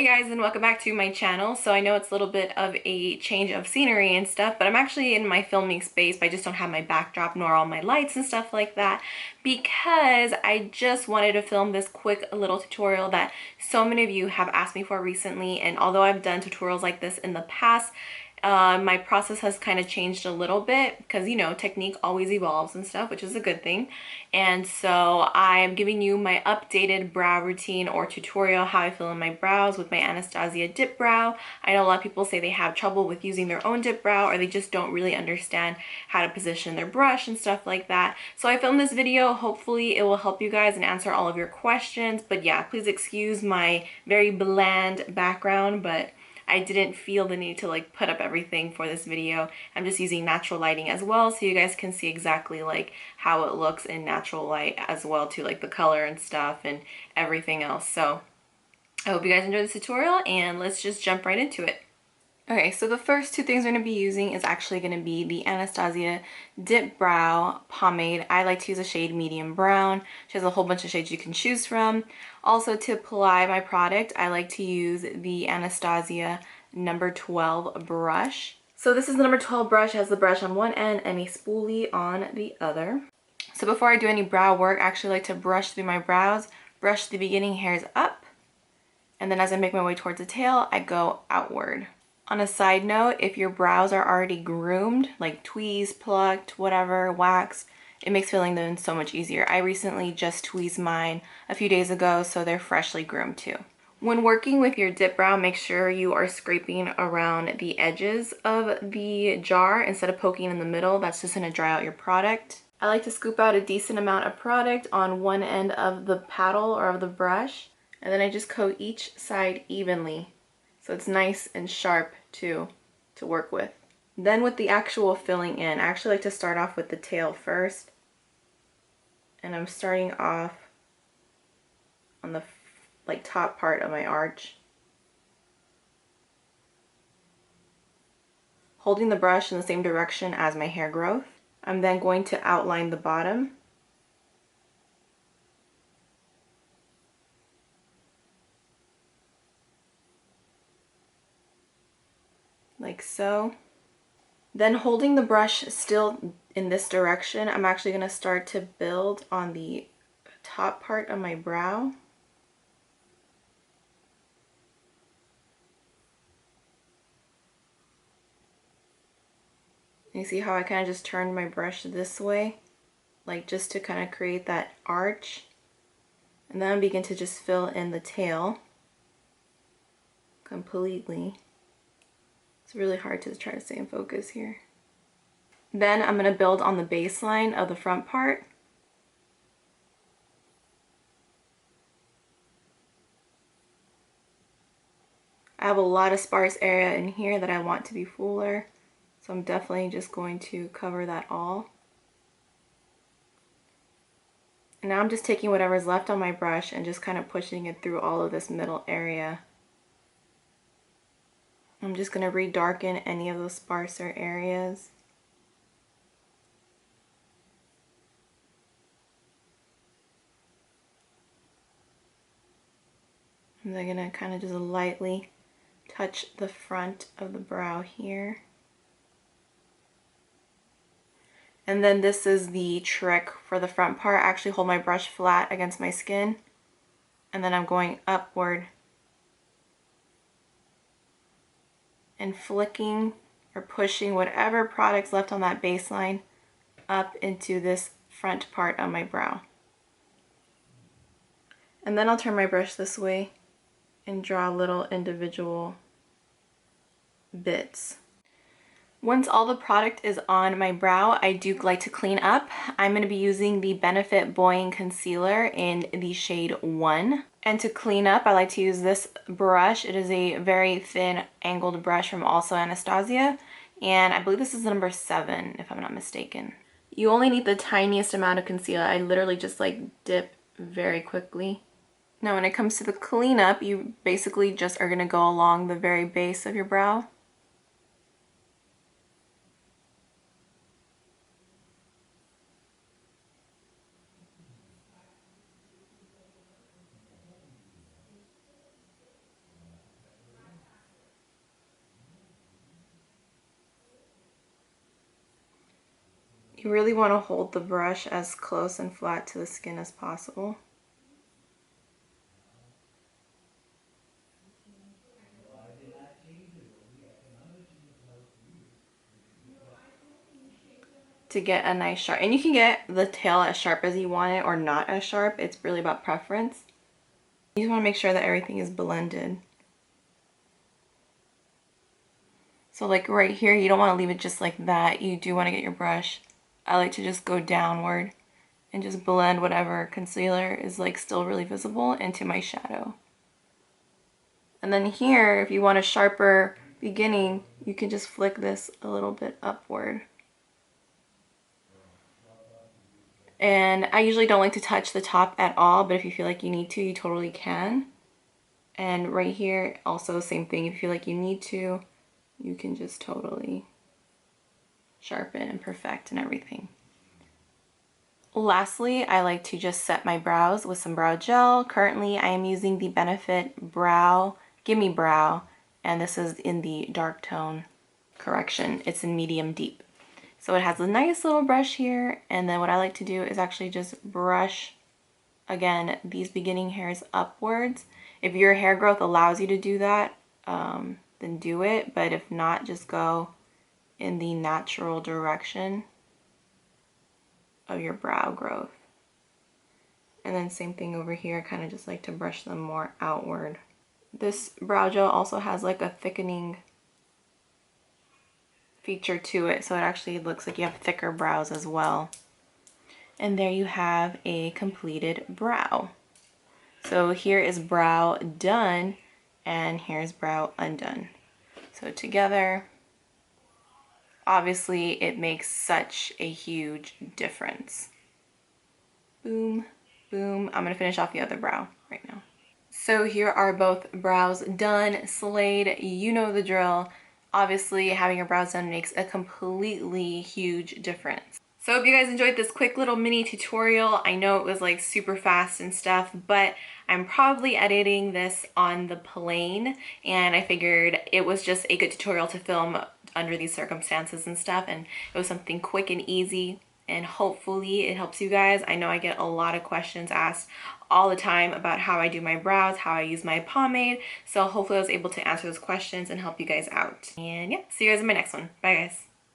Hey guys, and welcome back to my channel. So I know it's a little bit of a change of scenery and stuff, but I'm actually in my filming space, but I just don't have my backdrop nor all my lights and stuff like that because I just wanted to film this quick little tutorial that so many of you have asked me for recently. And although I've done tutorials like this in the past, my process has kind of changed a little bit because, you know, technique always evolves and stuff, which is a good thing. And so I am giving you my updated brow routine or tutorial, how I fill in my brows with my Anastasia dip brow. I know a lot of people say they have trouble with using their own dip brow, or they just don't really understand how to position their brush and stuff like that. So I filmed this video. Hopefully it will help you guys and answer all of your questions. But yeah, please excuse my very bland background, but I didn't feel the need to like put up everything for this video. I'm just using natural lighting as well, so you guys can see exactly like how it looks in natural light as well too, like the color and stuff and everything else. So I hope you guys enjoy this tutorial, and let's just jump right into it. Okay, so the first two things we're going to be using is actually going to be the Anastasia Dip Brow Pomade. I like to use a shade medium brown. She has a whole bunch of shades you can choose from. Also, to apply my product, I like to use the Anastasia number 12 brush. So this is the number 12 brush. It has the brush on one end and a spoolie on the other. So before I do any brow work, I actually like to brush through my brows, brush the beginning hairs up, and then as I make my way towards the tail, I go outward. On a side note, if your brows are already groomed, like tweezed, plucked, whatever, waxed, it makes filling them so much easier. I recently just tweezed mine a few days ago, so they're freshly groomed too. When working with your dip brow, make sure you are scraping around the edges of the jar instead of poking in the middle. That's just going to dry out your product. I like to scoop out a decent amount of product on one end of the paddle or of the brush, and then I just coat each side evenly, so it's nice and sharp to work with. Then with the actual filling in, I actually like to start off with the tail first, and I'm starting off on the like top part of my arch, holding the brush in the same direction as my hair growth. I'm then going to outline the bottom, like so. Then holding the brush still in this direction, I'm actually going to start to build on the top part of my brow. You see how I kind of just turned my brush this way, like just to kind of create that arch. And then I begin to just fill in the tail completely. It's really hard to try to stay in focus here. Then I'm going to build on the baseline of the front part. I have a lot of sparse area in here that I want to be fuller, so I'm definitely just going to cover that all. And now I'm just taking whatever's left on my brush and just kind of pushing it through all of this middle area. I'm just going to re-darken any of those sparser areas. And I'm going to kind of just lightly touch the front of the brow here. And then this is the trick for the front part. I actually hold my brush flat against my skin, and then I'm going upward and flicking or pushing whatever product's left on that baseline up into this front part of my brow. And then I'll turn my brush this way and draw little individual bits. Once all the product is on my brow, I do like to clean up. I'm going to be using the Benefit Boing Concealer in the shade 1. And to clean up, I like to use this brush. It is a very thin angled brush from also Anastasia. And I believe this is the number 7, if I'm not mistaken. You only need the tiniest amount of concealer. I literally just like dip very quickly. Now when it comes to the cleanup, you basically just are going to go along the very base of your brow. You really want to hold the brush as close and flat to the skin as possible. To get a nice sharp, and you can get the tail as sharp as you want it or not as sharp. It's really about preference. You just want to make sure that everything is blended. So like right here, you don't want to leave it just like that. You do want to get your brush. I like to just go downward and just blend whatever concealer is like still really visible into my shadow. And then here, if you want a sharper beginning, you can just flick this a little bit upward. And I usually don't like to touch the top at all, but if you feel like you need to, you totally can. And right here, also same thing. If you feel like you need to, you can just totally sharpen and perfect and everything. Lastly, I like to just set my brows with some brow gel. Currently, I am using the Benefit Brow Gimme Brow, and this is in the dark tone correction. It's in medium deep. So it has a nice little brush here, and then what I like to do is actually just brush, again, these beginning hairs upwards. If your hair growth allows you to do that, then do it, but if not, just go in the natural direction of your brow growth. And then same thing over here, kind of just like to brush them more outward. This brow gel also has like a thickening feature to it, so it actually looks like you have thicker brows as well. And there you have a completed brow. So here is brow done, and here's brow undone. So together, obviously it makes such a huge difference. Boom, boom. I'm gonna finish off the other brow right now. So here are both brows done, slayed, you know the drill. Obviously, having your brows done makes a completely huge difference. So I hope you guys enjoyed this quick little mini tutorial. I know it was like super fast and stuff, but I'm probably editing this on the plane, and I figured it was just a good tutorial to film under these circumstances and stuff, and it was something quick and easy, and hopefully it helps you guys. I know I get a lot of questions asked all the time about how I do my brows, how I use my pomade, so hopefully I was able to answer those questions and help you guys out. And yeah, see you guys in my next one. Bye guys.